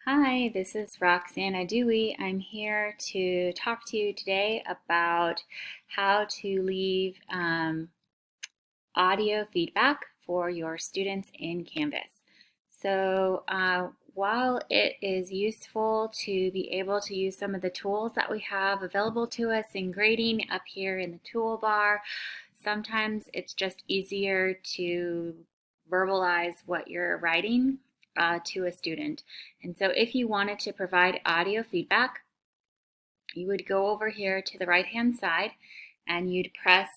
Hi, this is Roxana Dewey. I'm here to talk to you today about how to leave audio feedback for your students in Canvas. While it is useful to be able to use some of the tools that we have available to us in grading up here in the toolbar, sometimes it's just easier to verbalize what you're writing to a student. And so if you wanted to provide audio feedback, you would go over here to the right-hand side and you'd press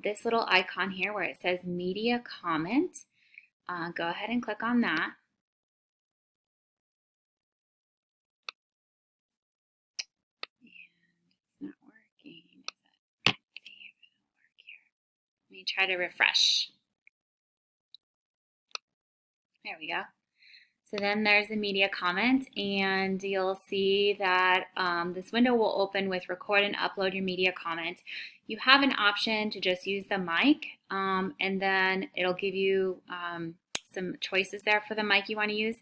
this little icon here where it says Media Comment. Go ahead and click on that. And it's not working, is it? Let's see if it'll work here. Let me try to refresh. There we go. So then there's the media comment, and you'll see that this window will open with record and upload your media comment. You have an option to just use the mic, and then it'll give you some choices there for the mic you want to use.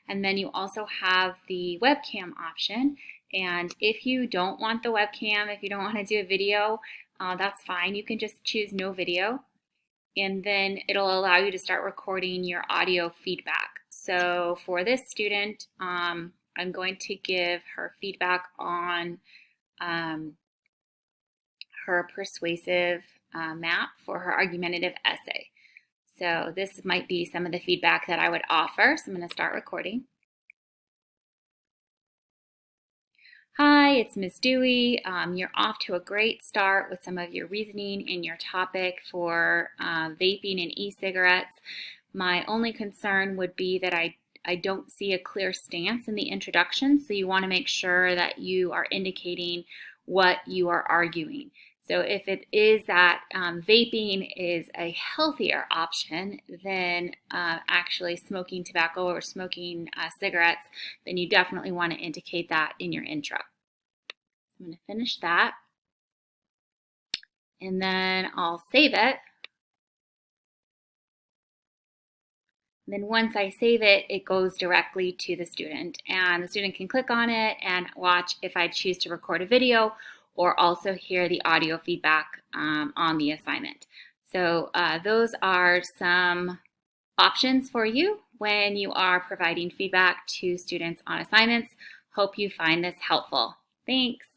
And then you also have the webcam option. And if you don't want the webcam, if you don't want to do a video, that's fine. You can just choose no video, and then it'll allow you to start recording your audio feedback. So for this student, I'm going to give her feedback on her persuasive map for her argumentative essay. So this might be some of the feedback that I would offer. So I'm going to start recording. Hi, it's Ms. Dewey. You're off to a great start with some of your reasoning in your topic for vaping and e-cigarettes. My only concern would be that I don't see a clear stance in the introduction, so you want to make sure that you are indicating what you are arguing. So if it is that vaping is a healthier option than actually smoking tobacco or smoking cigarettes, then you definitely want to indicate that in your intro. I'm going to finish that, and then I'll save it. And then once I save it, it goes directly to the student, and the student can click on it and watch if I choose to record a video, or also hear the audio feedback on the assignment. So those are some options for you when you are providing feedback to students on assignments. Hope you find this helpful. Thanks.